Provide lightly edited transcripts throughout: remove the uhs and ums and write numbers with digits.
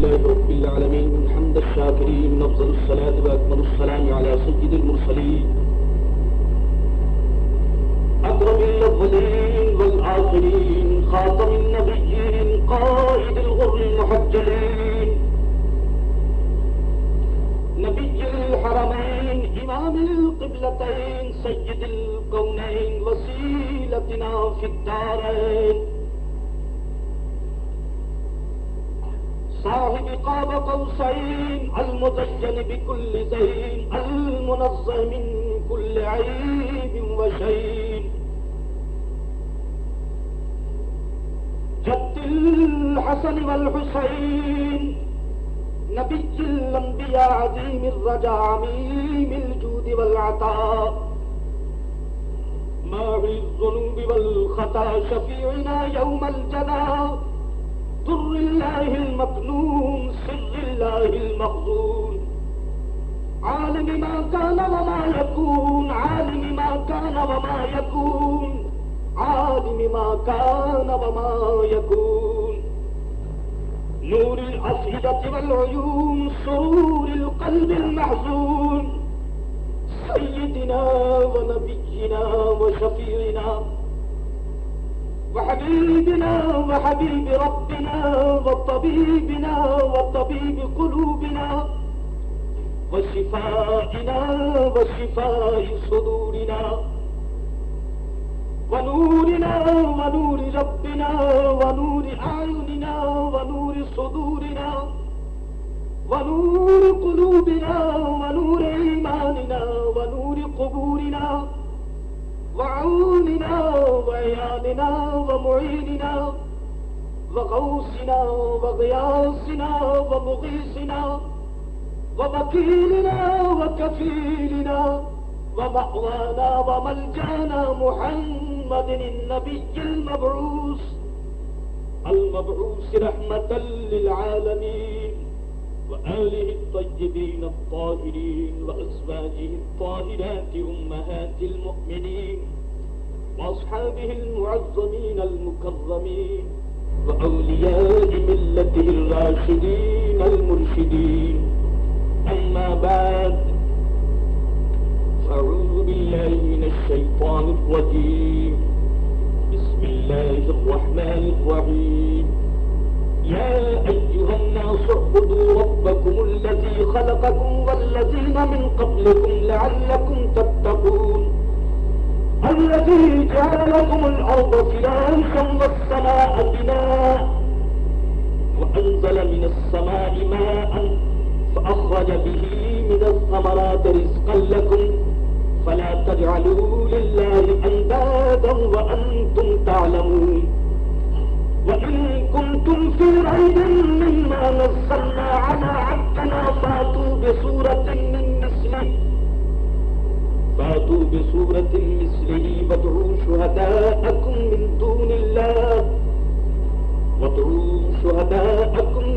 لله رب العالمين حمد الشاكرين أفضل الصلاة وأكمل السلام على سيد المرسلين أكرم الأولين والآخرين خاتم النبيين قائد الغر المحجلين نبي الحرمين إمام القبلتين سيد الكونين وسيلتنا في الدارين صاحب قاب قوسين المزين بكل زين المنزه من كل عيب وشين جد الحسن والحسين نبي الأنبياء عظيم الرجا عميم الجود والعطاء ماحي الذنوب والخطا شفيعنا يوم الجزاء در الله المكنون سر الله المخزون عالم ما كان وما يكون عالم ما كان وما يكون عالم ما كان وما يكون نور الأفئدة والعيون سرور القلب المحزون سيدنا ونبينا وشفيعنا وحبيبنا وحبيب ربنا وطبيبنا وطبيب قلوبنا وشفائنا وشفاء صدورنا ونورنا ونور ربنا ونور أعيننا ونور صدورنا ونور قلوبنا ونور إيماننا ونور قبورنا وعوننا وعيالنا ومعيننا وغوثنا وغياثنا ومغيثنا ووكيلنا وكفيلنا ومأوانا وملجانا محمد النبي المبعوث رحمة للعالمين وآله الطيبين الطاهرين وأزواجه الطاهرات أمهات المؤمنين وأصحابه المعظمين المكرمين وأولياء ملته الراشدين المرشدين أما بعد فأعوذ بالله من الشيطان الرجيم بسم الله الرحمن الرحيم يا أيها الناس اعبدوا ربكم الذي خلقكم والذين من قبلكم لعلكم تتقون الذي جعل لكم الأرض فراشا والسماء بناء وأنزل من السماء ماء فأخرج به من الثمرات رزقا لكم فلا تجعلوا لله أندادا وأنتم تعلمون وإن كنتم في ريب مما نزلنا على عبدنا فأتوا بسورة مثله وادعوا شهداءكم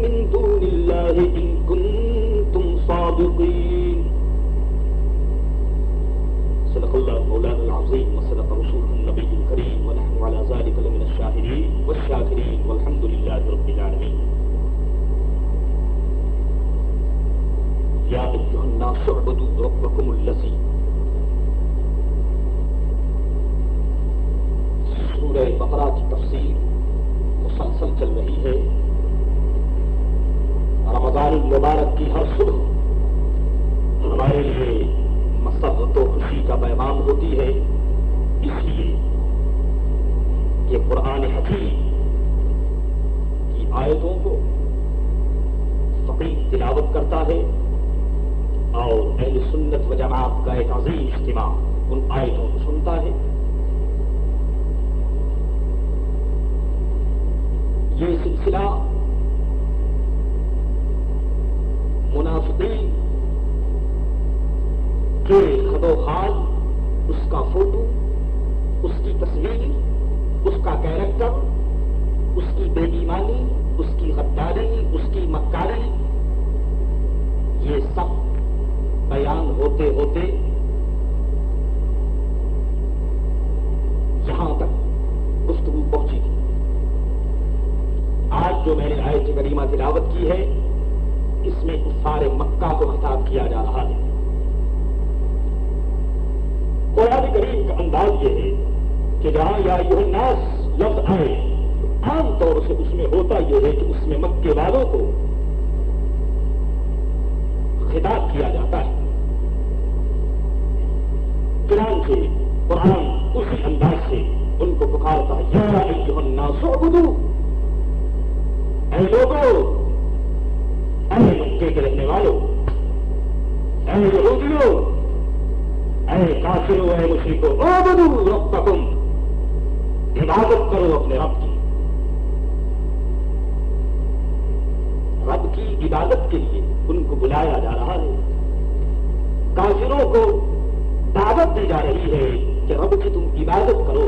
من دون الله إن كنتم صادقين صدق الله مولانا العظيم وصدق رسوله النبي الكريم ونحن على ذلك لمن الشاهدين والشاكرين والحمد لله رب العالمين يا أيها الناس اعبدوا ربكم الذي سورہ بقرہ کی تفسیر مسلسل چل رہی ہے. رمضان المبارک کی ہر صبح ہمارے لیے مسرت و خوشی کا پیغام ہوتی ہے، اس لیے کہ قرآن حکیم کی آیتوں کو فقیہ تلاوت کرتا ہے اور اہل سنت و جماعت کا ایک عظیم اجتماع ان آیتوں کو سنتا ہے. یہ سلسلہ منافقین کے خد و خال، اس کا فوٹو، اس کی تصویر، اس کا کیریکٹر، اس کی بے ایمانی، اس کی غداری، اس کی مکاری، یہ سب بیان ہوتے ہوتے یہاں تک گفتگو پہنچی تھی. آج جو میں نے آیت کریمہ تلاوت کی ہے اس میں کفار مکہ کو خطاب کیا جا رہا ہے۔ قرآن کریم کا انداز یہ ہے کہ جہاں یا ایھا الناس لفظ آئے عام طور سے اس میں ہوتا یہ ہے کہ اس میں مکے والوں کو خطاب کیا جاتا ہے، چنانچہ قرآن اسی انداز سے ان کو پکارتا ہے، یا ایھا الناس اعبدوا، اے لوگوں، اے مکے کے رہنے والوں، اے یہودیوں، اے کافروں، اے مشرکوں، اعبدوا ربکم، عبادت کرو اپنے رب کی۔ رب کی عبادت کے لیے ان کو بلایا جا رہا ہے، کافروں کو دعوت دی جا رہی ہے کہ رب کی تم عبادت کرو۔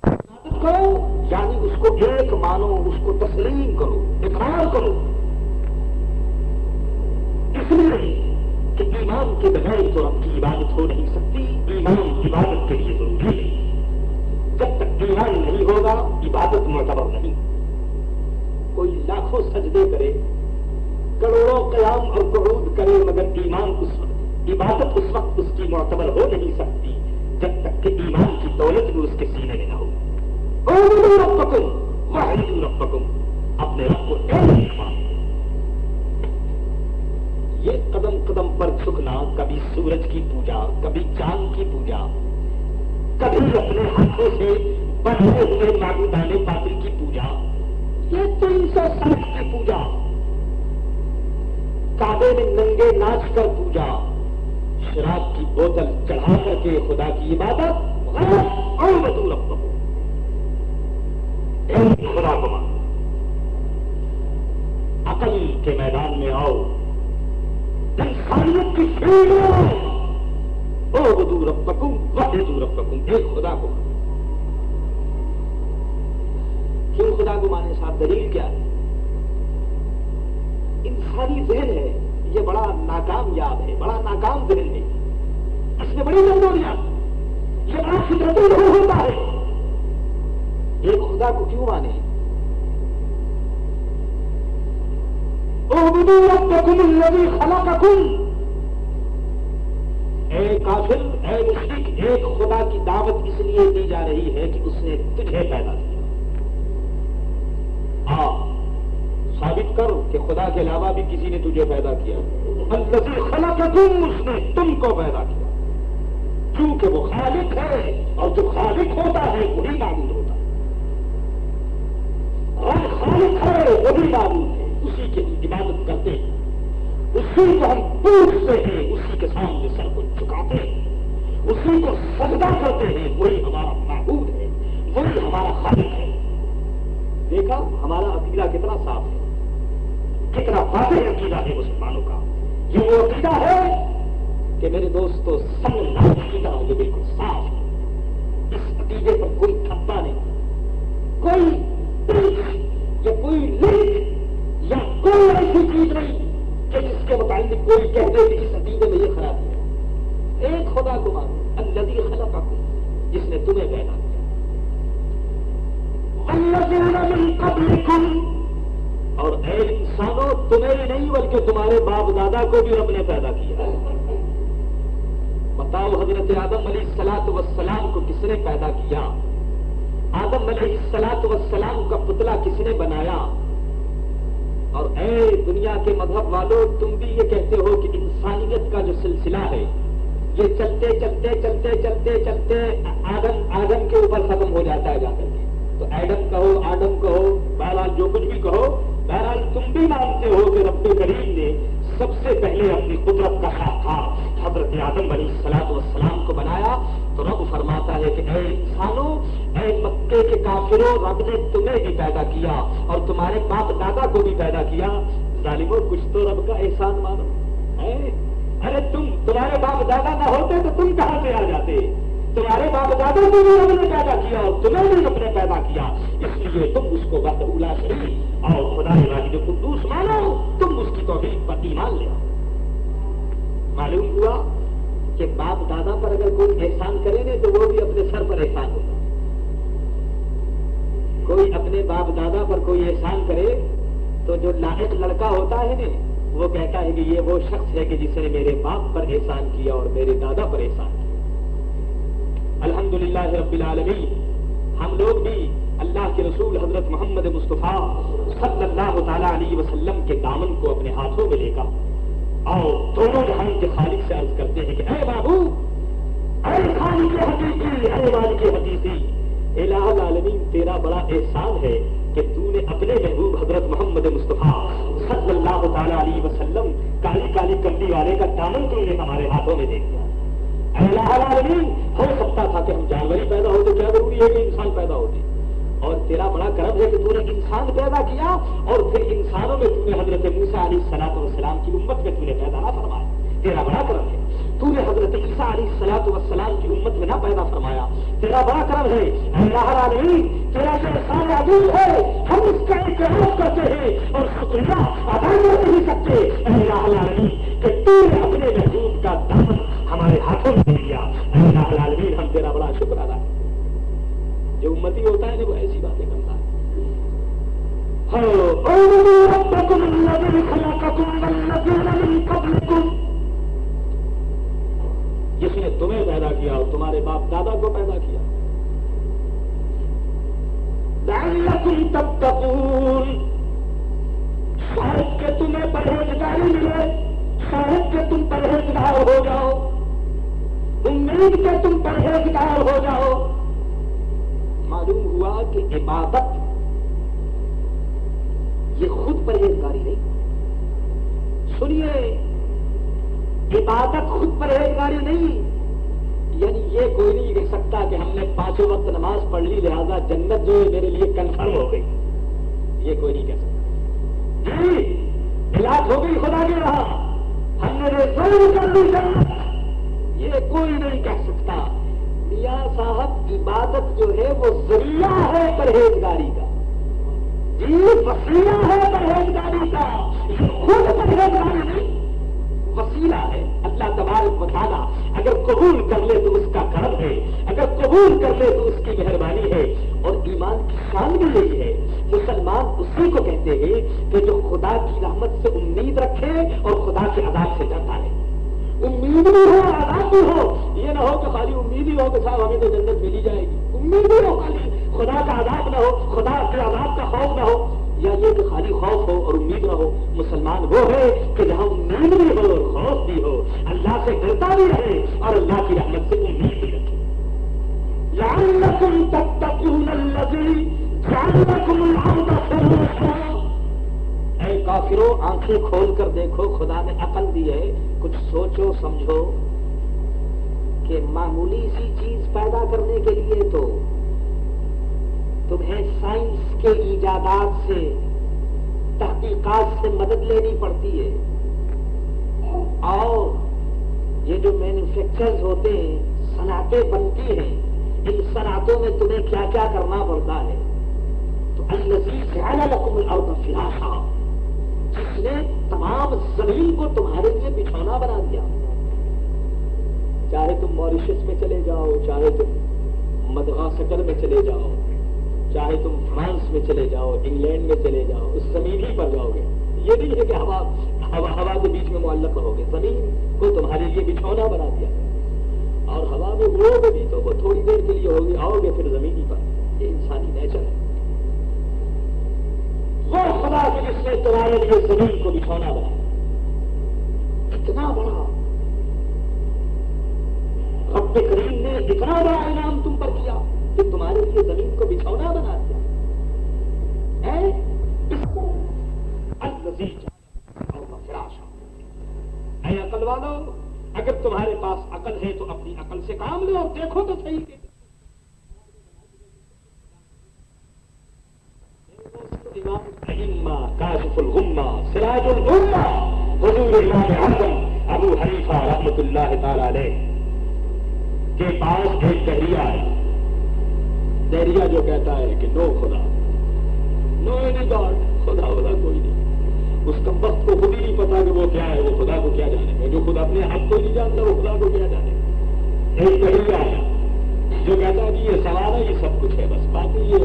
عبادت کرو یعنی اس کو ایک مانو، اس کو تسلیم کرو، اقرار کرو، اس لیے کہ ایمان کے بغیر تو رب کی عبادت ہو نہیں سکتی۔ ایمان عبادت کے لیے ضروری ہے، جب تک ایمان نہیں ہوگا عبادت معتبر نہیں۔ کوئی لاکھوں سجدے کرے، کروڑوں قیام اور قعود کرے، مگر ایمان اس وقت، عبادت اس وقت اس کی معتبر ہو نہیں سکتی جب تک کہ ایمان کی دولت بھی اس کے سینے میں نہ ہو۔ اعبدوا ربکم وحدوا ربکم، اپنے رب کو ایک مانو۔ یہ قدم قدم پر جھکنا، کبھی سورج کی پوجا، کبھی چاند کی پوجا، کبھی اپنے ہاتھوں سے بنے ہوئے معبودان باطل کی پوجا، یہ 360 کی پوجا، کعبے میں ننگے ناچ کر پوجا، شراب کی بوتل چڑھا کر کے خدا کی عبادت، غلط۔ اعبدوا ربکم، ایک خدا کو مانو۔ عقل کے میدان میں آؤ، انسانیت کی فیلڈ میں آؤ، اعبدوا ربکم وحدوا ربکم، ایک خدا کو مانو۔ کیوں خدا کو مانے صاحب؟ دلیل کیا ہے؟ انسانی ذہن ہے یہ بڑا ناکامیاب ہے، بڑا ناکام ذہن ہے، اس میں بڑی کمزوریاں، یہ بڑا فطرتی نہیں ہوتا ہے۔ ایک خدا کو کیوں مانے؟ اعبدوا ربکم الذی خلقکم، اے کافر، اے مشرک، ایک خدا کی دعوت اس لیے دی جا رہی ہے کہ اس نے تجھے پیدا کیا۔ ثابت کر کہ خدا کے علاوہ بھی کسی نے تجھے پیدا کیا۔ الذی خلقکم، اس نے تم کو پیدا کیا، کیونکہ وہ خالق ہے، اور جو خالق ہوتا ہے وہی معبود ہوتا ہے۔ اور خالق ہے وہی معبود ہے، اسی کی عبادت کرتے ہیں، اسی کو ہم پوجتے ہیں، اسی کے سامنے سر کو جھکاتے ہیں، اسی کو سجدہ کرتے ہیں، وہی ہمارا معبود ہے، وہی ہمارا خالق ہے۔ دیکھا ہمارا عقیدہ کتنا صاف ہے، کتنا واضح عقیدہ ہے مسلمانوں کا۔ یہ وہ عقیدہ ہے کہ میرے دوستو سنگ عقیدہ یہ بالکل صاف ہے، اس عقیدے پر کوئی تھپا نہیں، کوئی ٹرک یا کوئی لنک یا کوئی ایسی چیز نہیں کہ جس کے متعلق کوئی کہہ دے کہ اس عقیدے میں یہ خرابی ہے۔ ایک خدا کو مانو، الذی خلقکم، جس نے تمہیں پیدا کیا، والذین من قبلکم، اور اے انسانوں تمہیں ہی نہیں بلکہ تمہارے باپ دادا کو بھی رب نے پیدا کیا۔ بتاؤ حضرت آدم علیہ الصلوۃ والسلام کو کس نے پیدا کیا؟ آدم علیہ الصلوۃ والسلام کا پتلا کس نے بنایا؟ اور اے دنیا کے مذہب والوں، تم بھی یہ کہتے ہو کہ انسانیت کا جو سلسلہ ہے یہ چلتے چلتے چلتے چلتے چلتے آدم کے اوپر ختم ہو جاتا ہے جا کر کے۔ تو ایڈم کہو، آدم کہو، بہرحال جو کچھ بھی کہو، بہرحال تم بھی مانتے ہو کہ رب کریم نے سب سے پہلے اپنی قدرت کا ساختار حضرت آدم علیہ الصلوۃ والسلام کو بنایا۔ تو رب فرماتا ہے کہ اے انسانوں، اے مکے کے کافروں، رب نے تمہیں بھی پیدا کیا اور تمہارے باپ دادا کو بھی پیدا کیا۔ ظالموں، کچھ تو رب کا احسان مانو۔ ارے تمہارے باپ دادا نہ ہوتے تو تم کہاں سے آ جاتے؟ تمہارے باپ دادا کو بھی رب نے پیدا کیا اور تمہیں بھی رب نے پیدا کیا، اس لیے تم اس کو وحدہ لا شریک اور خدا واحد قدوس مانو، تم اس کی توحید پر ایمان لے آؤ۔ معلوم ہوا کہ باپ دادا پر اگر کوئی احسان کرے گا تو وہ بھی اپنے سر پر احسان ہوگا۔ کوئی اپنے باپ دادا پر کوئی احسان کرے تو جو لائق لڑکا ہوتا ہے نا وہ کہتا ہے کہ یہ وہ شخص ہے کہ جس نے میرے باپ پر احسان کیا اور میرے دادا پر احسان کیا۔ الحمدللہ رب العالمین، ہم لوگ بھی اللہ کے رسول حضرت محمد مصطفیٰ صلی اللہ تعالیٰ علیہ وسلم کے دامن کو اپنے ہاتھوں میں لے کر اور دونوں جہان کے خالق سے عرض کرتے ہیں کہ اے بابو، اے خالق حقیقی، اے مالک حقیقی، الہ العالمین تیرا بڑا احسان ہے کہ تو نے اپنے محبوب حضرت محمد مصطفیٰ صلی اللہ تعالیٰ علیہ وسلم کالی کالی کملی والے کا دامن تو نے ہمارے ہاتھوں میں دے دیا۔ اے الہ العالمین، ہو سکتا تھا کہ ہم جانور ہی پیدا ہوتے، کیا ضروری ہے کہ انسان پیدا ہوتے، اور تیرا بڑا کرم ہے کہ تو نے انسان پیدا کیا اور پھر انسانوں میں تو نے حضرت موسیٰ علیہ السلام کی امت میں تو نے پیدا نہ فرمایا۔ تیرا بڑا کرم ہے تو نے حضرت عیسیٰ علیہ السلام کی امت میں نہ پیدا فرمایا۔ تیرا بڑا کرم ہے اے الہ العالمین، تیرا جو احسان عظیم ہے ہم اس کا اعتراف کرتے ہیں اور شکریہ ادا کر نہیں سکتے اے الہ العالمین کہ تو نے اپنے محبوب کا دامن ہمارے ہاتھوں میں دے دیا۔ اے الہ العالمین، ہم تیرا بڑا شکر ادا کرتے ہیں۔ جو امتی ہوتا ہے نا وہ ایسی باتیں کرتا ہے۔ جس نے تمہیں پیدا کیا اور تمہارے باپ دادا کو پیدا کیا، لعلکم تتقون، شاید کہ تمہیں پرہیزگاری ملے، شاید کہ تم پرہیزگار ہو جاؤ، امید کہ تم پرہیزگار ہو جاؤ۔ معلوم ہوا کہ عبادت یہ خود پرہیزگاری نہیں۔ سنیے، عبادت خود پرہیزگاری نہیں، یعنی یہ کوئی نہیں کہہ سکتا کہ ہم نے 5 وقت نماز پڑھ لی لہذا جنت جو ہے میرے لیے کنفرم ہو گئی، یہ کوئی نہیں کہہ سکتا۔ جی علاج ہو گئی خدا کے رہا، ہم نے ضرور کر لی جنت، یہ کوئی نہیں کہہ سکتا۔ میاں صاحب، عبادت جو ہے وہ ذریعہ ہے پرہیزگاری کا، جی وسیلہ ہے پرہیزگاری کا، خود پرہیزگاری نہیں، وسیلہ ہے۔ اللہ تبارک و تعالیٰ اگر قبول کر لے تو اس کا کرم ہے، اگر قبول کر لے تو اس کی مہربانی ہے۔ اور ایمان کی شان بھی یہی ہے، مسلمان اسی کو کہتے ہیں کہ جو خدا کی رحمت سے امید رکھے اور خدا کے عذاب سے ڈرتا ہے۔ امید بھی ہو عذاب بھی ہو، یہ نہ ہو کہ خالی امید ہی ہو کہ صاحب ہمیں تو جنت مل ہی جائے گی، امید بھی ہو خالی خدا کا عذاب نہ ہو، خدا کے عذاب کا خوف نہ ہو، یا یہ کہ خالی خوف ہو اور امید نہ ہو۔ مسلمان وہ ہے کہ جہاں امید بھی ہو اور خوف بھی ہو، اللہ سے ڈرتا بھی رہے اور اللہ کی رحمت سے امید بھی رکھے۔ لعلکم تتقون الذی جعل لکم الارض فراشا، اے کافروں آنکھیں کھول کر دیکھو، خدا نے عقل دی ہے، کچھ سوچو سمجھو کہ معمولی سی چیز پیدا کرنے کے لیے تو تمہیں سائنس کے ایجادات سے، تحقیقات سے مدد لینی پڑتی ہے، اور یہ جو مینوفیکچرز ہوتے ہیں، صنعتیں بنتی ہیں، ان صنعتوں میں تمہیں کیا کیا کرنا پڑتا ہے۔ تو الذی جعل لکم الارض فراشا، جس نے تمام زمین کو تمہارے لیے بچھونا بنا دیا، چاہے تم موریشس میں چلے جاؤ، چاہے تم مدغاسکر میں چلے جاؤ، چاہے تم فرانس میں چلے جاؤ، انگلینڈ میں چلے جاؤ، اس زمین ہی پر جاؤ گے۔ یہ نہیں ہے کہ ہوا کے بیچ میں معلق رہو گے، زمین کو تمہارے لیے بچھونا بنا دیا، اور ہوا میں اڑو گے بھی تو وہ تھوڑی دیر کے لیے ہوگی، آؤ گے پھر زمین ہی پر۔ یہ انسانی نیچر ہے۔ وہ خدا کے جس نے تمہارے لیے زمین کو بچھونا بنایا، اتنا بڑا رب کریم نے اتنا بڑا انعام تم پر کیا کہ تمہارے لیے زمین کو بچھونا بنا دیا ہے۔ اے عقل والو، اگر تمہارے پاس عقل ہے تو اپنی عقل سے کام لو اور دیکھو تو صحیح کہ کاشف الغمہ سراج الغمہ حضور امام اعظم ابو حنیفہ رحمۃ اللہ تعالی علیہ کے پاس ایک دہریہ ہے۔ دہریہ جو کہتا ہے کہ نو خدا، نو اینی گاڈ، خدا کوئی نہیں، اس کا وقت کو خود ہی نہیں پتا کہ وہ کیا ہے، وہ خدا کو کیا جانے گا، جو خود اپنے آپ کو نہیں جانتا وہ خدا کو کیا جانے گا۔ ایک دہریہ ہے جو کہتا ہے کہ یہ سوال ہے، یہ سب کچھ ہے، بس باقی یہ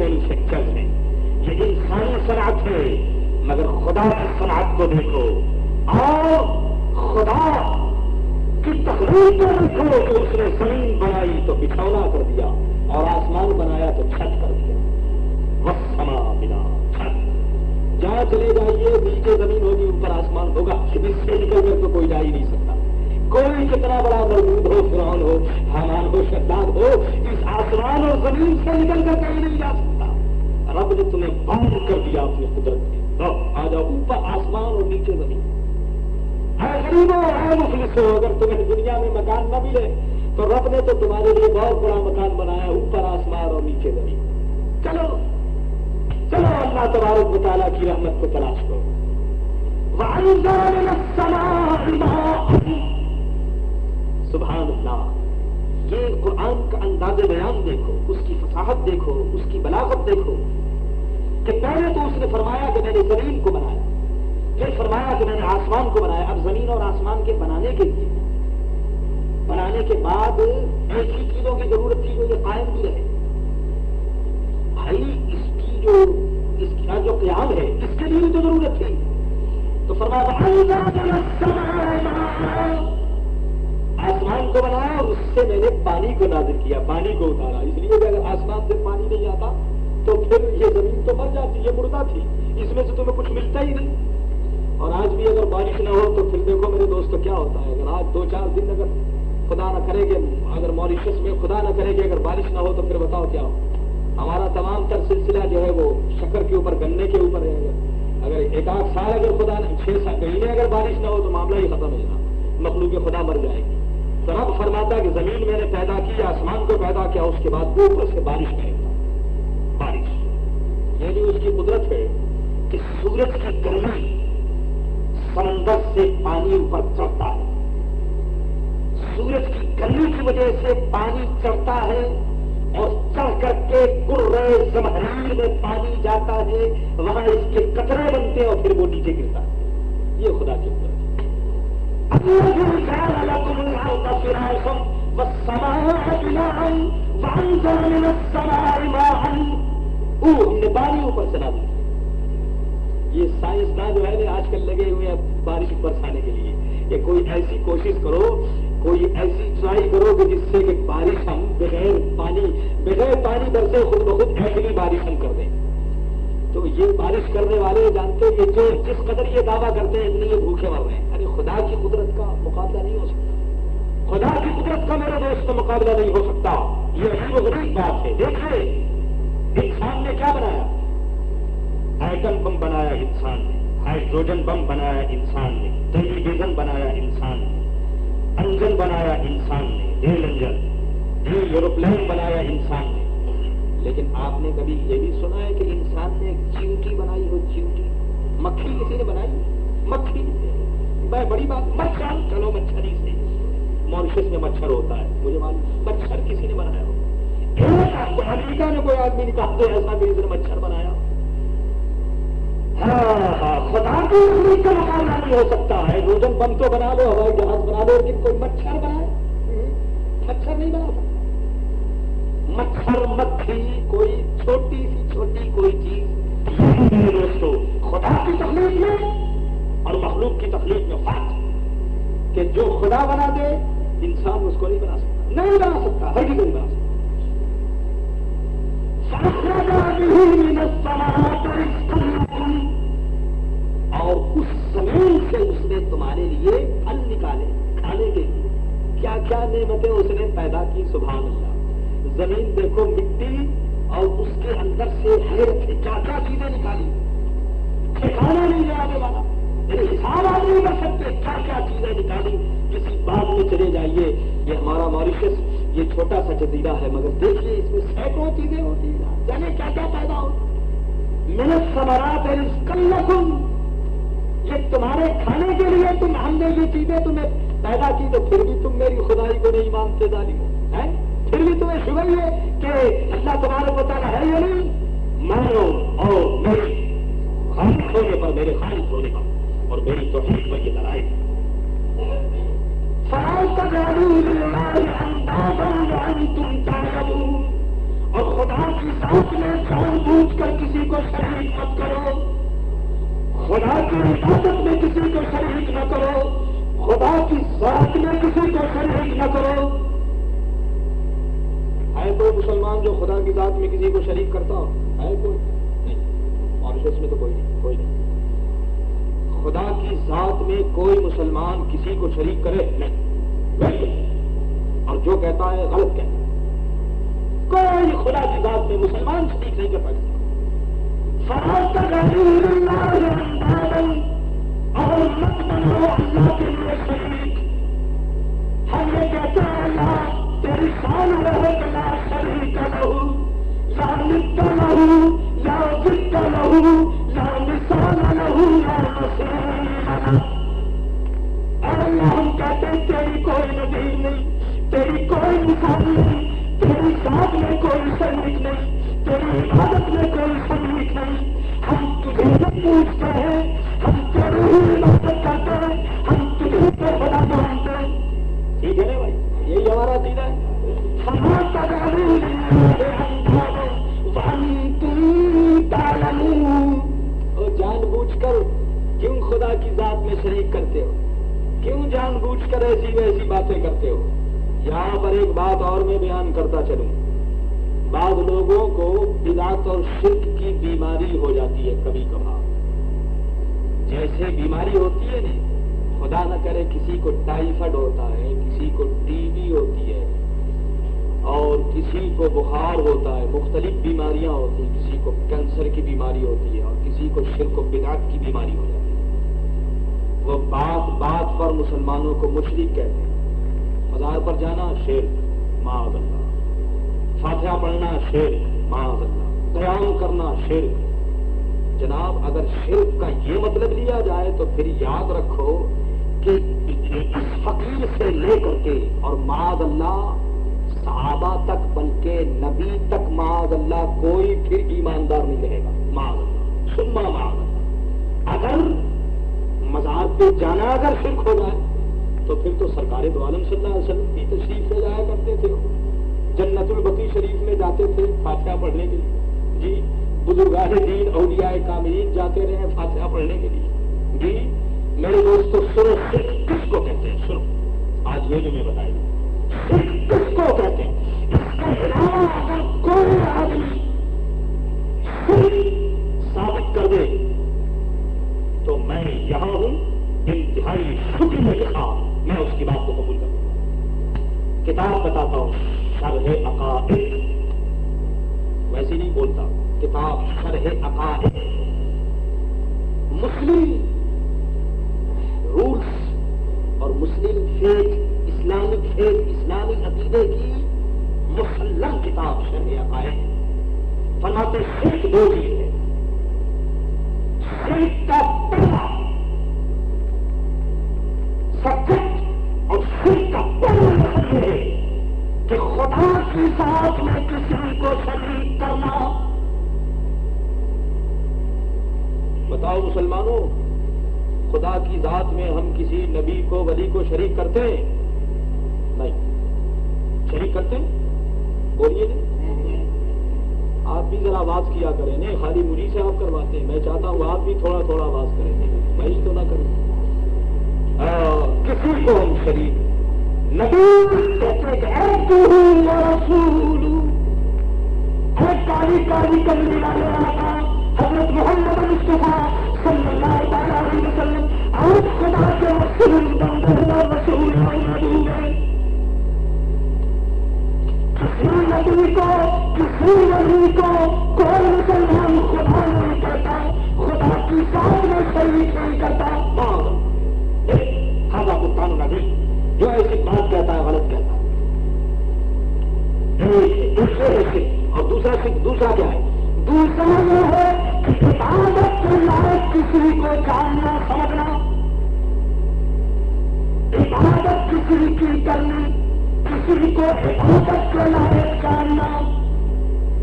مینوفیکچر ہے، یہ انسانی صنعت ہے، مگر خدا کی صنعت کو دیکھو اور خدا کی تخلیق کو دیکھو کہ اس نے زمین بنائی تو بچھونا کر دیا اور آسمان بنایا تو چھت کر دیا. والسماء بنا چھت. جہاں چلے جائیے نیچے زمین ہوگی اوپر آسمان ہوگا، اس سے نکل کر تو کوئی جا ہی نہیں سکتا. کوئی کتنا بڑا موجود ہو، فرعون ہو، حامان ہو، شداد ہو، اس آسمان اور زمین سے نکل کر کہیں نہیں جا سکتا. رب نے تمہیں بند کر دیا اپنی قدرت میں. آ جاؤ اوپر آسمان اور نیچے زمین. اے غریبو، اے مفلسو، اگر تمہیں دنیا میں مکان نہ ملے تو رب نے تو تمہارے لیے بہت بڑا مکان بنایا، اوپر آسمان اور نیچے زمین. چلو چلو اللہ تبارک و تعالیٰ کی رحمت کو تلاش کرو. وَأَنزَلَ مِنَ السَّمَاءِ مَاءً. سبحان اللہ. یہ قرآن کا انداز بیان دیکھو، اس کی فصاحت دیکھو، اس کی بلاغت دیکھو کہ پہلے تو اس نے فرمایا کہ میں نے زمین کو بنایا، پھر فرمایا کہ میں نے آسمان کو بنایا. اب زمین اور آسمان کے بنانے کے لیے، بنانے کے بعد ایسی چیزوں کی ضرورت تھی جو یہ قائم بھی رہے. بھائی اس کا جو قیام ہے اس کے لیے بھی تو ضرورت تھی. تو فرمایا آسمان کو بنایا اور اس سے میں نے پانی کو نازل کیا، پانی کو اتارا. اس لیے کہ اگر آسمان سے پانی نہیں آتا تو پھر یہ زمین تو مر جاتی، یہ مردہ تھی، اس میں سے تمہیں کچھ ملتا ہی نہیں. اور آج بھی اگر بارش نہ ہو تو پھر دیکھو میرے دوستو کیا ہوتا ہے. اگر آج 2-4 دن اگر خدا نہ کرے گے، اگر موریشس میں خدا نہ کرے گی اگر بارش نہ ہو تو پھر بتاؤ کیا ہو. ہمارا تمام تر سلسلہ جو ہے وہ شکر کے اوپر، گنے کے اوپر ہے. اگر 1-8 سال اگر خدا 6 مہینے اگر بارش نہ ہو تو معاملہ ہی ختم ہے. مخلوق خدا مر جائے گی. تو رب فرماتا ہے کہ زمین میں نے پیدا کی، آسمان کو پیدا کیا، اس کے بعد اوپر سے بارش کرے گا. بارش یہ بھی اس کی قدرت ہے کہ سورج کی گرمی سمندر سے پانی اوپر چڑھتا ہے. سورج کی گرمی کی وجہ سے پانی چڑھتا ہے اور چڑھ کر کے قرے زمہریر میں پانی جاتا ہے، وہاں اس کے قطرے بنتے ہیں اور پھر وہ نیچے گرتا ہے. یہ خدا کی قدرت ہے. ہم نے پانی اوپر سے نازل کیا. یہ سائنسداں جو ہے آج کل لگے ہوئے ہیں بارش برسانے کے لیے. یہ کوئی ایسی کوشش کرو، کوئی ایسی ٹرائی کرو کہ جس سے کہ بارش ہم بغیر پانی برسے خود بخود ایسی بارش ہم کر دیں. تو یہ بارش کرنے والے جانتے ہیں کہ جو جس قدر یہ دعویٰ کرتے ہیں اتنے یہ بھوکے مر رہے ہیں. ارے خدا کی قدرت کا مقابلہ نہیں ہو سکتا. خدا کی قدرت کا میرے دوست کا مقابلہ نہیں ہو سکتا. یہ عجیب و غریب بات ہے. دیکھیے انسان نے کیا بنایا؟ ایٹم بم بنایا انسان نے، ہائیڈروجن بم بنایا انسان نے، ٹیلی ویژن بنایا انسان نے، انجن بنایا انسان نے، ریل انجن، ایروپلین بنایا انسان نے. لیکن آپ نے کبھی یہ بھی سنا ہے کہ انسان نے ایک چیونٹی بنائی ہو؟ چیونٹی، مکھی کسی نے بنائی؟ مکھی میں بڑی بات. مچھر، چلو مچھر ہی سے، ماریشس میں مچھر ہوتا ہے مجھے معلوم. مچھر کسی نے بنایا ہو؟ امریکہ نے کوئی آدمی نہیں کہا تو ایسا کہ اس نے مچھر بنایا. خدا کی تخلیق کا مقابلہ نہیں ہو سکتا ہے. ہائیڈروجن بم تو بنا لو، ہوائی جہاز بنا لو، لیکن کوئی مچھر بنائے؟ مچھر نہیں بنا سکتا. مچھر، مکھی، کوئی چھوٹی کوئی چیز. میرے دوستو خدا کی تخلیق میں اور مخلوق کی تخلیق میں فرق کہ جو خدا بنا دے انسان اس کو نہیں بنا سکتا، نہیں بنا سکتا، ہر نہیں بنا سکتا. اور اس زمین سے اس نے تمہارے لیے پھل نکالے کھانے کے لیے. کیا کیا نعمتیں اس نے پیدا کی. سبحان اللہ. زمین دیکھو، مٹی اور اس کے اندر سے حیرت ہے کیا کیا چیزیں نکالی. ٹھکانا نہیں جانے والا، میرے حساب آپ نہیں کر سکتے کیا کیا چیزیں نکالی. کسی باغ میں چلے جائیے، یہ ہمارا موریشس یہ چھوٹا سا جزیرہ ہے مگر دیکھیے اس میں سینکڑوں چیزیں ہوتی ہیں. جانے کیا کیا پیدا ہوتی. من الثمرات رزقا لکم، یہ تمہارے کھانے کے لیے ہم نے یہ چیزیں تمہیں پیدا کی تو پھر بھی تم میری خدائی کو نہیں مانتے ظالمو. پھر بھی تمہیں شبہ ہے کہ اللہ تبارک و تعالیٰ ہے یا نہیں. مانو اور میری خالق ہونے پر، میرے خالق ہونے پر اور میری توحید پر یہ دلائل. اور خدا کی ذات میں جان بوجھ کر کسی کو شریک مت کرو، خدا کی عبادت میں کسی کو شریک نہ کرو، خدا کی ذات میں کسی کو شریک نہ کرو۔ ہے کوئی مسلمان جو خدا کی ذات میں کسی کو شریک کرتا ہو؟ ہے کوئی نہیں، ماریشس میں تو کوئی نہیں، کوئی نہیں۔ خدا کی ذات میں کوئی مسلمان کسی کو شریک کرے نہیں، اور جو کہتا ہے غلط کہتا ہے۔ کوئی خدا کی ذات میں مسلمان شریک نہیں کر سکتا۔ اور مت بنو اللہ کے لیے شریک۔ ہم یہ کہتے ہیں اللہ تیری شان رہے کہ لا شریک لہ، لا ند لہ، لا ضد لہ، لا مثال لہ، لا مثیل لہ۔ اے اللہ ہم کہتے ہیں تیری کوئی نظیر نہیں، تیری کوئی مثال نہیں، تیری ذات میں کوئی شریک نہیں، تیری عبادت میں کوئی شریک نہیں۔ ہم تجھے نہیں پوچھتے ہیں، ہم تیری ہی عبادت کرتے ہیں، ہم تجھے کو خدا مانتے ہیں۔ ٹھیک ہے نا بھائی، یہی ہمارا عقیدہ ہے۔ جان بوجھ کر کیوں خدا کی ذات میں شریک کرتے ہو؟ کیوں جان بوجھ کر ایسی ویسی باتیں کرتے ہو؟ یہاں پر ایک بات اور میں بیان کرتا چلوں، بعض لوگوں کو بدعت اور شرک کی بیماری ہو جاتی ہے کبھی کبھار۔ جیسے بیماری ہوتی ہے نا، خدا نہ کرے کسی کو ٹائیفائڈ ہوتا ہے، کسی کو ٹی بی ہوتی ہے، اور کسی کو بخار ہوتا ہے، مختلف بیماریاں ہوتی ہیں، کسی کو کینسر کی بیماری ہوتی ہے، اور کسی کو شرک و بدعت کی بیماری ہو جاتی ہے۔ وہ بات بات پر مسلمانوں کو مشرک کہتے ہیں۔ مزار پر جانا شرک، معاذ اللہ۔ فاتحہ پڑھنا شرک، معاذ اللہ۔ قیام کرنا شرک۔ جناب اگر شرک کا یہ مطلب لیا جائے تو پھر یاد رکھو کہ اس فقیر سے لے کر کے اور معاذ اللہ صحابہ تک بلکہ نبی تک معاذ اللہ کوئی پھر ایماندار نہیں رہے گا، معاذ اللہ ثم معاذ اللہ۔ اگر مزار پہ جانا اگر شرک ہو جائے تو پھر تو سرکار دو عالم صلی اللہ علیہ وسلم کی تشریف لے جایا کرتے تھے، جنت البقیع شریف میں جاتے تھے فاتحہ پڑھنے کے لیے، جی بزرگان دین اولیاء کاملین جاتے رہے فاتحہ پڑھنے کے لیے۔ جی میرے دوستو سنو، شرک کس کو کہتے ہیں؟ سنو آج یہ جو میں بتائی شرک کس کو کہتے ہیں؟ اس کے علاوہ اگر کوئی آدمی شرک ثابت کر دے تو میں یہاں ہوں انتہائی شکر میں لکھا، میں اس کی بات کو قبول کروں گا۔ کتاب بتاتا ہوں شرح عقائد، ویسے نہیں بولتا، کتاب شرح عقائد، مسلم رولز اور مسلم فیتھ، اسلامک فیتھ، اسلامی عقیدے کی مسلم کتاب شرح عقائد۔ فرماتے شرک دو چیز ہے۔ شرک کا پہلا سبجیکٹ اور شرک کا پہلا مطلب یہ ہے کہ خدا کی ذات میں کسی کو شریک کرنا۔ بتاؤ مسلمانوں، خدا کی ذات میں ہم کسی نبی کو ولی کو شریک کرتے ہیں؟ نہیں۔ شریک کرتے ہیں؟ بولیے نا، آپ بھی ذرا آواز کیا کریں، نہیں خالی مجھے سے آپ کرواتے ہیں، میں چاہتا ہوں آپ بھی تھوڑا تھوڑا آواز کریں گے، وہی تو نہ کریں۔ کسی کو ہم شریک نبی کہتے اے کالی کالی کملی والے آقا حضرت محمد مصطفیٰ صلی اللہ علیہ وسلم، آپ خدا کے رسول بندہ رسول محمد ہیں۔ کسی نبی کو، کسی نبی کو کوئی مسلمان خدا نہیں کہتا، خدا کی ذات میں شریک نہیں کرتا۔ ہاں بتانا نبی جو ایسی بات کہتا ہے غلط کہتا ہے۔ دوسرے سکھ اور دوسرا سکھ، دوسرا کیا ہے؟ دوسرا یہ ہے کہ عبادت کے لائق کسی کو جاننا سمجھنا، عبادت کسی کی کرنی، کسی کو عبادت کے لائق جاننا۔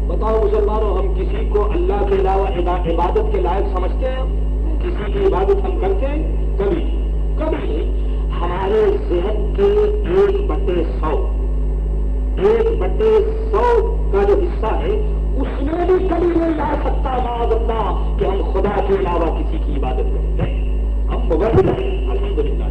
بتاؤ مسلمانوں، ہم کسی کو اللہ کے علاوہ عبادت کے لائق سمجھتے ہیں؟ کسی کی عبادت ہم کرتے ہیں؟ کبھی کبھی نہیں۔ ہمارے ذہن کے 1/100 کا جو حصہ ہے اس میں بھی کبھی نہیں آ سکتا معاذ اللہ کہ ہم خدا کے علاوہ کسی کی عبادت کریں گے. ہم مبرر ہیں الحمدللہ.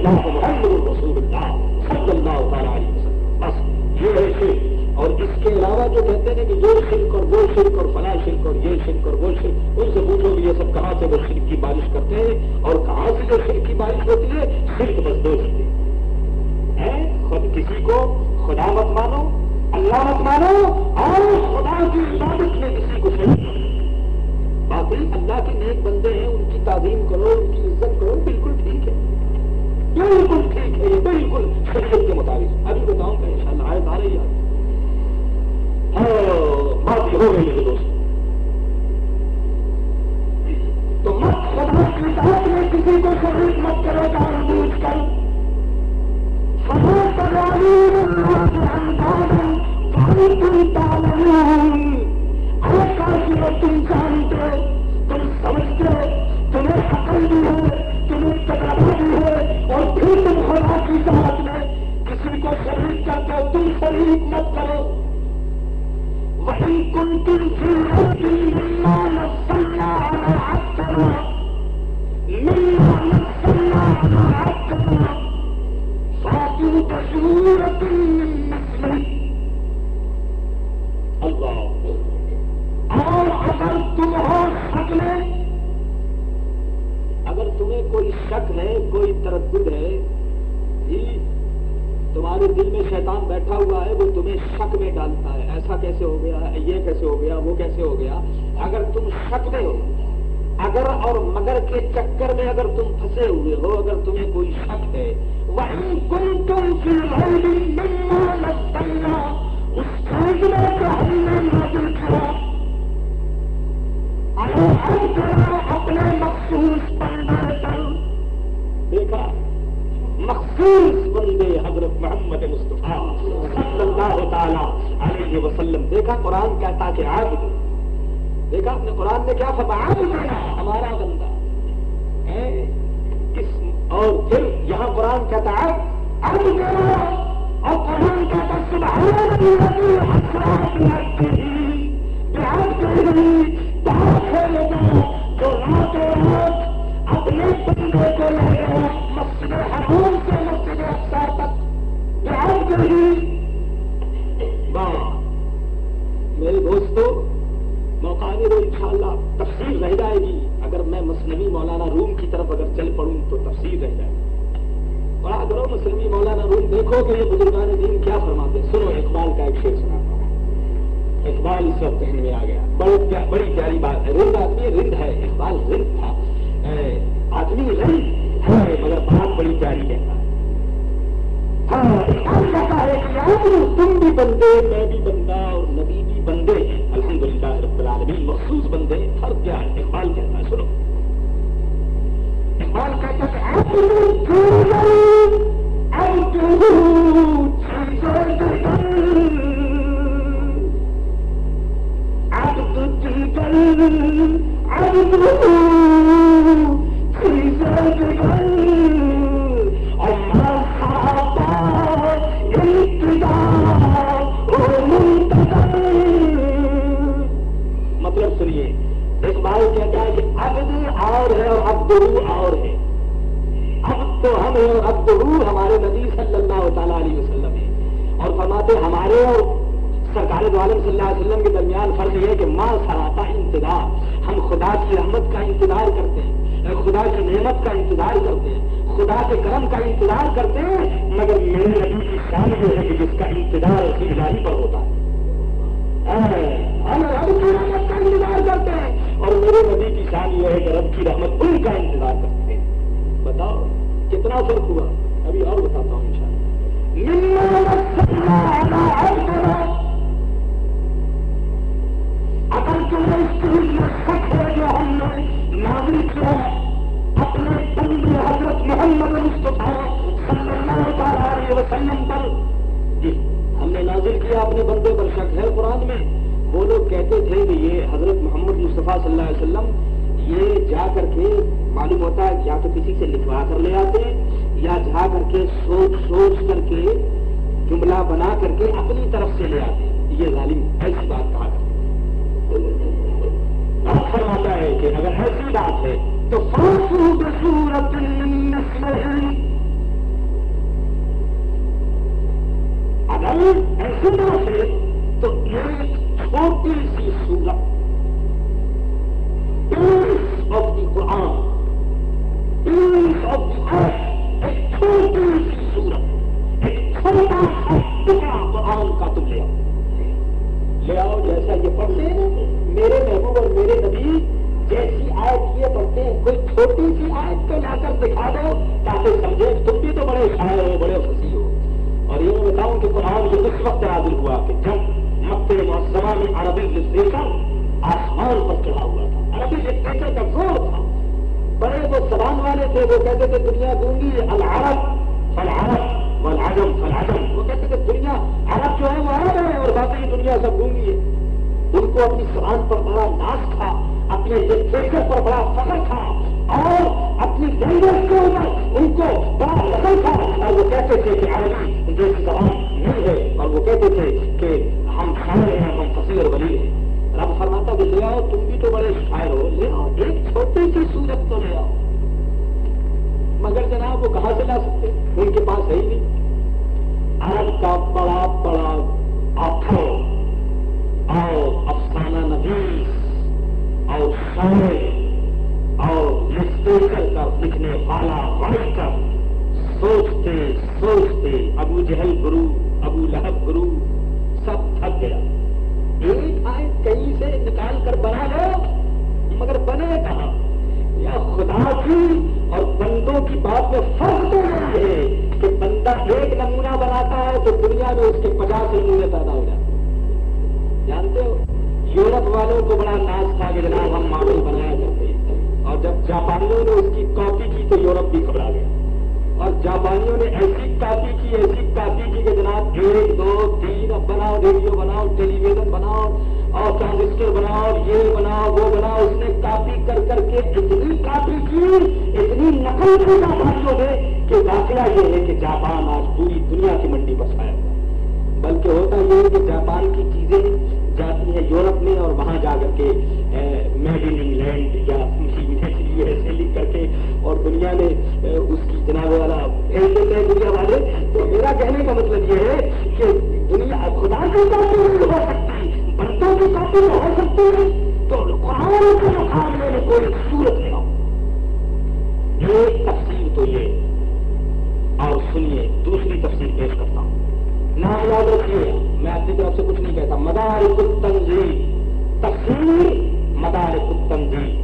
محمد رسول اللہ صلی اللہ تعالیٰ علیہ وسلم. بس یہ ہے شرک. اور اس کے علاوہ جو کہتے ہیں کہ یہ شرک اور وہ شرک اور فلاں شرک اور یہ شرک اور وہ شرک، ان سے پوچھو کہ یہ سب کہاں سے وہ شرک کی بارش کرتے ہیں اور کہاں سے جو شرک کی بارش ہوتی ہے. شرک بس دو چیزیں ہیں، خود کسی کو خدا مت مانو، اللہ مت مانو، اور خدا کی عبادت میں کسی کو شریک مت مانو. باقی اللہ کے نیک بندے ہیں، ان کی تعظیم کرو، ان کی عزت کرو، بالکل ٹھیک ہے، بالکل ٹھیک ہے، یہ بالکل شریعت کے مطابق. ابھی بتاؤں گا انشاءاللہ آیت آ رہی ہے. بات یہ ہو گئی میرے دوست. تو مت خدا کی اطاعت میں کسی کو شریک مت کرو جان بوجھ کر. تم جانتے، تم سمجھتے، تمہیں عقل بھی ہے، تمہیں تجربہ بھی ہے، اور پھر تم خدا کی اطاعت میں کسی کو شریک کرتے ہو. تم شریک مت کرو. وَإِن كُنتُمْ فِي رَيْبٍ مِّمَّا نَزَّلْنَا عَلَىٰ عَبْدِنَا فَأْتُوا بِسُورَةٍ مِّن مِّثْلِهِ. اللہ. اور اگر تم ہو شک میں، اگر تمہیں کوئی شک ہے، کوئی تردد ہے، تمہارے دل میں شیطان بیٹھا ہوا ہے، وہ تمہیں شک میں ڈالتا ہے، ایسا کیسے ہو گیا، یہ کیسے ہو گیا، وہ کیسے ہو گیا. اگر تم شک میں ہو، اگر اور مگر کے چکر میں اگر تم پھنسے ہوئے ہو، اگر تمہیں کوئی شک ہے، وَإِن كُنتُمْ فِي رَيْبٍ مِّمَّا نَزَّلْنَا، اس فیصلے کو ہم نے نازل کیا اپنے مخصوص بندے پر. دیکھا مخصوص بندے حضرت محمد مصطفیٰ صلی اللہ تعالیٰ علیہ وسلم. دیکھا قرآن کہتا کہ عابد. دیکھا اپنے قرآن نے کیا فرمایا، ہمارا بندہ ہے. اور پھر یہاں قرآن کہتا ہے عبد، اور قرآن کہتا سبحان الذی جو راتوں رات اپنے بندے کو لے گیا مسجد حرام سے مسجد اقصی تک جہاد کری. میرے دوستو موقع نہیں تو انشاءاللہ تفسیر رہ جائے گی. اگر میں مثنوی مولانا روم کی طرف اگر چل پڑوں تو تفسیر رہ جائے گی. اور اگر مثنوی مولانا روم دیکھو کہ یہ بزرگان دین کیا فرماتے ہیں. سنو اقبال کا ایک شعر سناتا ہوں. اقبال اس وقت ذہن میں آ گیا. بڑی پیاری بات ہے. رند آدمی رند ہے، اقبال رند تھا، آدمی رند ہے، مگر بات بڑی پیاری کہتا ہے. تم بھی بندے، میں بھی بندہ، اور نبی بھی بندے ہیں الحمدللہ رب العالمین. مخصوص بندے فرق کیا ہے؟ اقبال کہتا ہے، سنو اقبال کہتا ہے مطلب سنیے. اقبال کہتا ہے کہ عبد اور ہے اور عبدہو اور ہے. عبد تو ہم ہیں اور عبدہو ہمارے نبی صلی اللہ تعالیٰ علیہ وسلم ہے. اور فرماتے ہمارے اور سرکار دو عالم صلی اللہ علیہ وسلم کے درمیان فرق یہ ہے کہ ماں سراتا انتظار. ہم خدا کی رحمت کا انتظار کرتے ہیں، خدا کی نعمت کا انتظار کرتے ہیں، خدا کے کرم کا انتظار کرتے ہیں. مگر میرے نبی کی شان یہ ہے کہ جس کا انتظار اسی الہی پر ہوتا ہے. ہم رب کی رحمت کا انتظار کرتے ہیں اور میرے نبی کی شان یہ ہے کہ رب کی رحمت ان کا انتظار کرتے ہیں. بتاؤ کتنا فرق ہوا. ابھی اور بتاتا ہوں انشاءاللہ. اگر تمہیں اس چیز میں شک ہے جو ہم نے نازل کیا اپنے بندے حضرت محمد مصطفیٰ صلی اللہ علیہ وسلم پر، جی ہم نے نازل کیا اپنے بندے پر، شک ہے قرآن میں. وہ لوگ کہتے تھے کہ یہ حضرت محمد مصطفیٰ صلی اللہ علیہ وسلم یہ جا کر کے معلوم ہوتا ہے یا تو کسی سے لکھوا کر لے آتے یا جا کر کے سوچ کر کے جملہ بنا کر کے اپنی طرف سے لے آتے ہیں، یہ ظالم ایسی بات کہا کرتے ہیں۔ فرماتا ہے کہ اگر ایسی بات ہے تو فَأْتُوا بِسُورَةٍ مِّن مِّثْلِهِ، اگر ایسی بات ہے تو ایک چھوٹی سی سورت of the Quran, of the eight, ایک چھوٹی سی سورت، ایک چھوٹا سا ٹکڑا قرآن کا تم لے آؤ جیسا یہ پڑھتے ہیں میرے محبوب اور میرے نبی جیسی آیت یہ پڑھتے ہیں، کوئی چھوٹی سی آیت کو لا کر دکھا دو تاکہ سمجھے تم بھی تو بڑے شاعر ہو، بڑے فصیح ہو۔ اور یہ میں بتاؤں کہ قرآن جو اس وقت نازل ہوا کہ جب مکہ معظمہ میں عربی لٹریچر آسمان پر چڑھا ہوا تھا، عربی لٹریچر کا زور تھا، بڑے وہ زبان والے تھے، وہ کہتے تھے دنیا گونگی العرب فالعرب والعجم فالعجم، وہ کہتے تھے دنیا عرب جو ہے وہ عرب ہے اور باقی دنیا سب گونگی ہے۔ ان کو اپنی زبان پر بڑا ناز تھا، اپنے لٹریچر پر بڑا فخر تھا اور اپنی لینگویج کے اوپر ان کو بڑا فخر تھا، اور وہ کہتے تھے کہ عربی جیسی زبان نہیں ہے، اور وہ کہتے تھے کہ ہم شاعر ہیں، ہم فصیح اور بلیغ ہیں۔ رب فرماتا کہ لے آؤ، تم بھی تو بڑے شاعر ہو، لے آؤ ایک چھوٹی سی سورت تو لے آؤ۔ مگر جناب وہ کہاں سے لا سکتے، ان کے پاس ہے ہی نہیں۔ عرب کا بڑا بڑا آتھر اور افسانہ نویس اور شاعر اور لٹریچر کا لکھنے والا رائٹر سوچتے سوچتے ابو جہل گرو، ابو لہب گرو، سب تھک گیا۔ ایک آیت کہیں سے نکال کر بنا لو، مگر بنے کہاں؟ یا خدا کی اور بندوں کی بات میں فرق تو نہیں ہے کہ بندہ ایک نمونہ بناتا ہے تو دنیا میں اس کے 50 نمونے پیدا ہو جاتے ہیں۔ جانتے ہو یورپ والوں کو بڑا ناز تھا کہ جناب ہم ماڈل بنایا کرتے ہیں، اور جب جاپانیوں نے اس کی کاپی کی تو یورپ بھی گھبرا گیا، اور جاپانیوں نے ایسی کاپی کی کہ جناب 1 2 3 اب بناؤ، ریڈیو بناؤ، ٹیلی ویژن بناؤ اور ٹرانزسٹر بناؤ، یہ بناؤ وہ بناؤ۔ اس نے کاپی کر کر کے اتنی کاپی کی، اتنی نقل کی جاپانیوں نے کہ واقعہ یہ ہے کہ جاپان آج پوری دنیا کی منڈی پر چھایا ہوا ہے۔ بلکہ ہوتا یہ ہے کہ جاپان کی چیزیں جاتی ہیں یورپ میں، اور وہاں جا کر کے میڈ ان انگلینڈ یا یو ایس اے لکھ کر کے اور دنیا میں اس کی جناب والا ایسے دنیا والے۔ تو میرا کہنے کا مطلب یہ ہے کہ دنیا خدا کی کاپی نہیں ہو سکتی، بندوں کی کاپی تو ہو سکتی ہے، تو قرآن کے مقابلے میں کوئی صورت نہیں ہو۔ ایک تفسیر تو یہ، اور سنیے دوسری تفسیر پیش کرتا ہوں، نام یاد رکھیے، میں اپنی طرف سے کچھ نہیں کہتا۔ مدارک التنزیل، تفسیر مدارک التنزیل،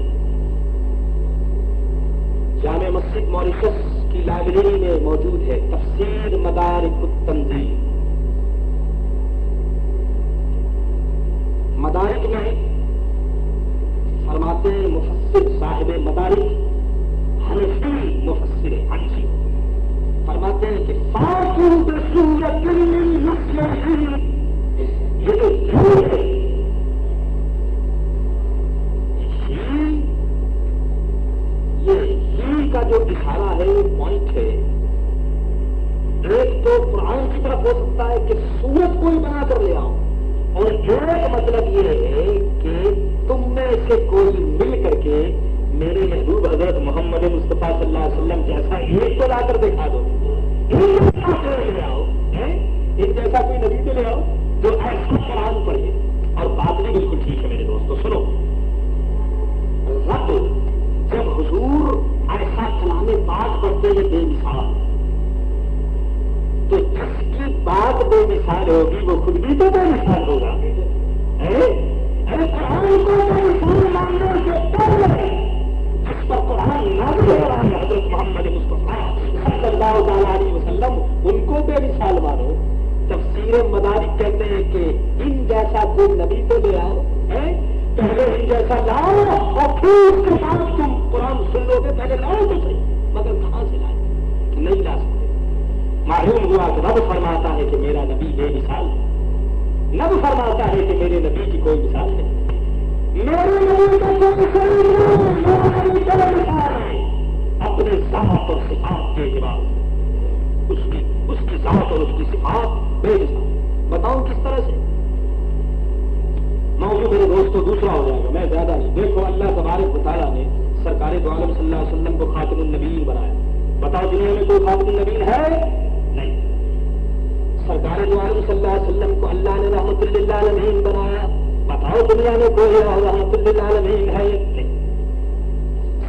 جامع مسجد موریشس کی لائبریری میں موجود ہے، تفسیر مدارک التنزیل۔ مدارک میں فرماتے ہیں مفسر صاحب مدارک حنفی مفسر حنفی فرماتے ہیں کہ فاتوا بسورۃ من مثلہ، یہ جو ضرور ہے یہ کا جو اشارہ ہے وہ پوائنٹ ہے۔ ایک تو قرآن کی طرف ہو سکتا ہے کہ سورت کوئی بنا کر لے آؤ، اور ایک مطلب یہ ہے کہ تم میں سے کوئی مل کر کے میرے محبوب حضرت محمد مصطفیٰ صلی اللہ علیہ وسلم جیسا ایک تو لا کر دکھا دو، لے آؤ، ایک جیسا کوئی نبی تو لے آؤ جو ایسا قرآن پڑھے۔ اور بات بھی بالکل ٹھیک ہے میرے دوستو، سنو، رب جب حضور ایسا کلام پاک پڑھتے ہیں بے مثال، تو جس کی بات بے مثال ہوگی وہ خود بھی تو بے مثال ہوگا۔ قرآن کو بے مثال ماننے سے پہلے جس پر قرآن نازل ہو رہا ہے حضرت محمد مصطفیٰ صلی اللہ تعالیٰ علیہ وسلم، ان کو بے مثال مانو۔ تفسیر مدارک کہتے ہیں کہ ان جیسا کوئی نبی تو لے آؤ، پہلے ان جیسا لاؤ اور پھر اس کے بعد تم قرآن سن لو گے، پہلے لاؤ تو صحیح، مگر کہاں سے لائے کہ نہیں لا سکتے۔ معلوم ہوا کہ رب فرماتا ہے کہ میرا نبی بے مثال ہے، رب فرماتا ہے کہ میرے نبی کی کوئی مثال نہیں، میرے نبی کا کوئی مثال نہیں، میرا نبی بے مثال ہے اپنے ذات اور صفات کے اعتبار، اس کی ذات اور اس کی صفات بے مثال. بتاؤ کس طرح سے؟ موضوع میرے دوستوں دوسرا ہو جائے گا، میں زیادہ نہیں. دیکھو اللہ تبارک و تعالیٰ نے سرکار دو عالم صلی اللہ علیہ وسلم کو خاتم النبیین بنایا. بتاؤ دنیا میں کوئی خاتم النبیین ہے؟ نہیں. سرکار دو عالم صلی اللہ علیہ وسلم کو اللہ نے رحمت للعالمین بنایا. بتاؤ دنیا میں کوئی رحمت للعالمین ہے؟ نہیں.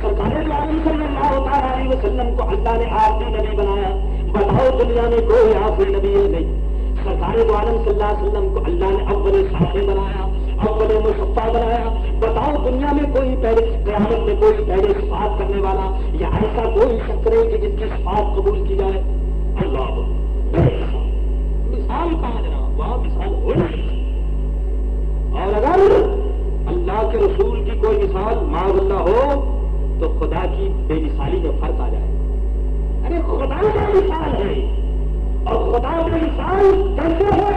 سرکار دو عالم صلی اللہ علیہ وسلم کو اللہ نے آخری نبی بنایا. بتاؤ دنیا میں کوئی آخری نبی ہے؟ نہیں. سرکار دو عالم صلی اللہ علیہ وسلم کو اللہ نے اول صافی بنایا، اول مصطفیٰ بنایا. بتاؤ دنیا میں کوئی پہلے قیامت میں کوئی پہلے صفات کرنے والا یا ایسا کوئی شخص نہیں کہ جس کی صفات قبول کی جائے؟ اللہ مثال کہاں جناب؟ وہاں مثال ہو نہیں. اور اگر اللہ کے رسول کی کوئی مثال معاذ اللہ ہو تو خدا کی بے مثالی میں فرق آ جائے. ارے خدا کا مثال ہے اور خدا بے مثال کیسے ہے؟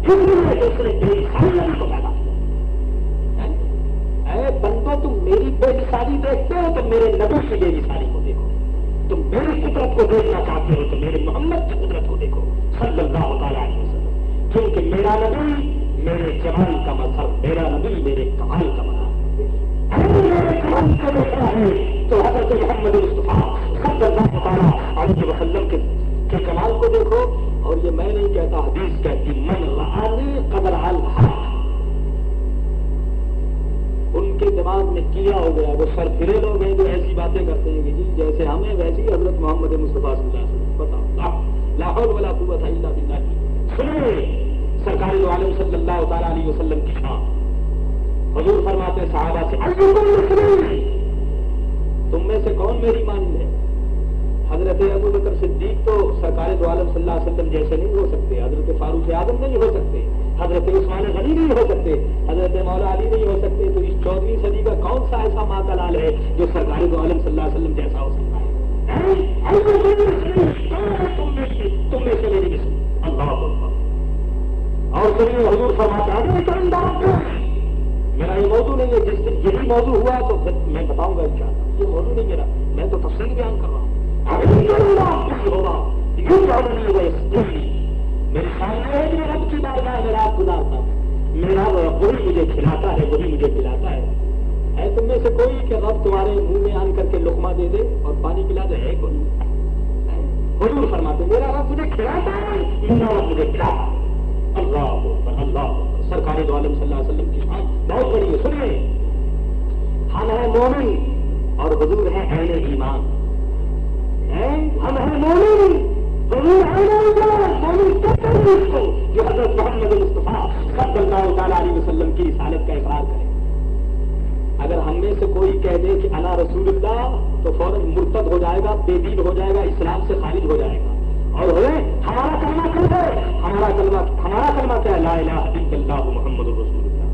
اس لیے اس نے بے مثالی کو پیدا کیا. اے بندو تم میری بے مثالی دیکھتے ہو تو میرے نبی کی بے مثالی کو دیکھو. تم میری قدرت کو دیکھنا چاہتے ہو تو میرے محمد کی قدرت کو دیکھو صلی اللہ تعالیٰ علیہ وسلم. کیونکہ میرا نبی میرے جمال کا مظہر، میرا نبی میرے کمال کا مظہر. میرے کمال کو دیکھنا ہے تو حضرت محمد مصطفیٰ صلی اللہ تعالیٰ علیہ وسلم کے کمال کو دیکھو. اور یہ میں نہیں کہتا، حدیث کہتی من رآنی قد رأى الحق. ان کے دماغ میں کیا ہو گیا، وہ سر پھرے لوگ ہیں جو ایسی باتیں کرتے ہیں کہ جی جیسے ہمیں ویسی حضرت محمد مصطفیٰ صلی اللہ علیہ وسلم. بتاؤ لا حول ولا قوت الا باللہ. سنیے سرکار دو عالم صلی اللہ تعالیٰ علیہ وسلم کی شان. حضور فرماتے صحابہ سے ایکم مسلم، تم میں سے کون میری مانند ہے؟ حضرت ابو بکر صدیق تو سرکار دو عالم صلی اللہ علیہ وسلم جیسے نہیں ہو سکتے، حضرت فاروق اعظم نہیں ہو سکتے، حضرت عثمان غنی نہیں ہو سکتے، حضرت مولا علی نہیں ہو سکتے. تو اس 14ویں صدی کا کون سا ایسا ماتلال ہے جو سرکار دو عالم صلی اللہ علیہ وسلم جیسا ہو سکتا ہے؟ تم میں سے میری مثل. اللہ اکبر. اور سنیے حضور فرماتے ہیں میرا یہ موضوع نہیں ہے، جس دن یہی موضوع ہوا تو میں بتاؤں گا انشاءاللہ. یہ موضوع نہیں میرا، میں تو تفصیل بیان کر رہا ہوں. ہوگا یوں نہیں ہوگا. میرے سامنے ہے کہ رب کی بارگاہ میں رات گزارتا ہوں. میرا وہی مجھے کھلاتا ہے، وہی مجھے پلاتا ہے. ہے تم میں سے کوئی کہ رب تمہارے منہ میں آن کر کے لقمہ دے دے اور پانی پلا دے؟ ہے کوئی؟ حضور فرماتے میرا رب مجھے کھلاتا ہے، میرا رب مجھے پلاتا ہے. اللہ اکبر اللہ اکبر. سرکار دو عالم صلی اللہ علیہ وسلم کی شان بہت بڑی ہے. سنیے ہم ہیں مومن اور حضور ہیں اہل ایمان. ہم ہیں مومن، حضور اہل ایمان. مومن کہتے ہیں اس کو جو حضرت محمد مصطفیٰ صلی اللہ تعالیٰ علیہ وسلم کی رسالت کا اقرار کرے. اگر ہم میں سے کوئی کہہ دے کہ انا رسول اللہ تو فوراً مرتد ہو جائے گا، بے دین ہو جائے گا، اسلام سے خارج ہو جائے گا. اور ہمارا کلمہ کیا ہے؟ ہمارا کلمہ کیا ہے؟ لا الہ الا اللہ محمد رسول اللہ.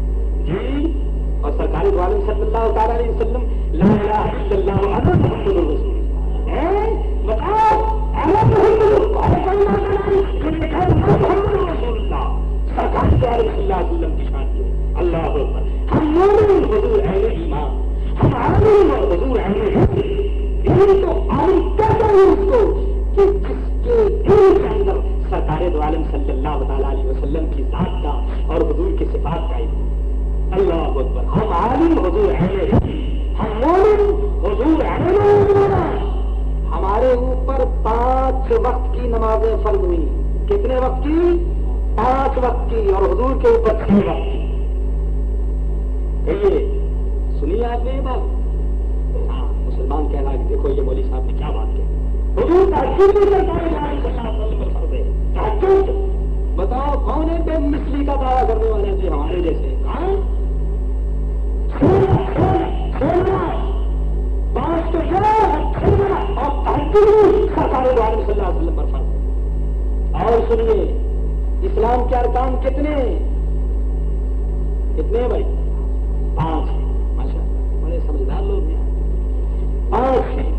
جی اور سرکار دو عالم صلی اللہ تعالیٰ علیہ وسلم لا الہ الا اللہ محمد رسول اللہ. بتاؤ محمد رسول اللہ سرکار دو عالم صلی اللہ علیہ وسلم کی شان ہے. اللہ اکبر. ہم مومن حضور اہل ایمان، ہم عالم اور حضور اہل علم. یہ تو عالم کہتے ہیں اس کو کہ جس کے دل کے اندر سرکار دو عالم صلی اللہ تعالیٰ علیہ وسلم کی ذات کا اور حضور کی صفات کا علم. اللہ اکبر. ہم عالم حضور اہل علم، ہم مومن حضور اہل ایمان. ہمارے اوپر 5 وقت کی نمازیں فرض ہوئی. کتنے وقت کی؟ 5 وقت کی. اور حضور کے اوپر 6 وقت کی. سنیے آپ نے یہ بات. ہاں مسلمان کہہ رہا ہے کہ دیکھو یہ مولوی صاحب نے کیا بات کی. حضور تحقیق نہیں کرتا. بتاؤ کون ہے بے مثلی کا دعویٰ کرنے والے تھے ہمارے جیسے؟ بات تو اور سرکار دو عالم صلی اللہ علیہ وسلم پر فرض. اور سنیے اسلام کے ارکان کتنے بھائی؟ 5 ہیں. ماشاء اللہ بڑے سمجھدار لوگ ہیں. 5 ہیں.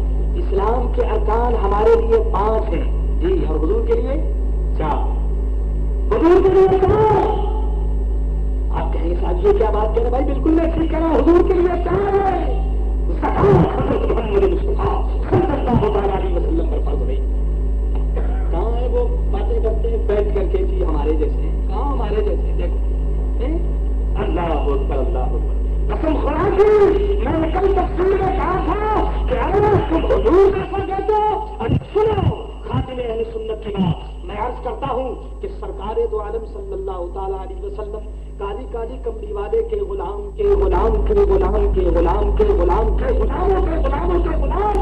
اسلام کے ارکان ہمارے لیے 5 ہیں جی، اور حضور کے لیے 4. حضور کے لیے 4. آپ کہیں گے صاحب یہ کیا بات کہہ رہے؟ بھائی بالکل میں ٹھیک کہہ رہا ہوں. حضور کے لیے 4 ہے. حضرت محمد مصطفیٰ صلی اللہ علیہ وسلم پر فرض نہیں. کہاں ہے وہ باتیں کرتے ہیں بیٹھ کر کے جی ہمارے جیسے ہیں، کہاں ہمارے جیسے، دیکھو اللہ اکبر اللہ اکبر، قسم خدا کی میں نے کل تفسیر میں کہا تھا کہ اگر تم حضور ایسا کہتے ہو، اور سنو خاتم اہل سنت کی بات میں عرض کرتا ہوں کہ سرکار دو عالم صلی اللہ تعالی علیہ وسلم کالی کالی کملی والے کے غلام کے غلام کے غلام کے غلام کے غلام کے غلاموں کے غلاموں کے غلام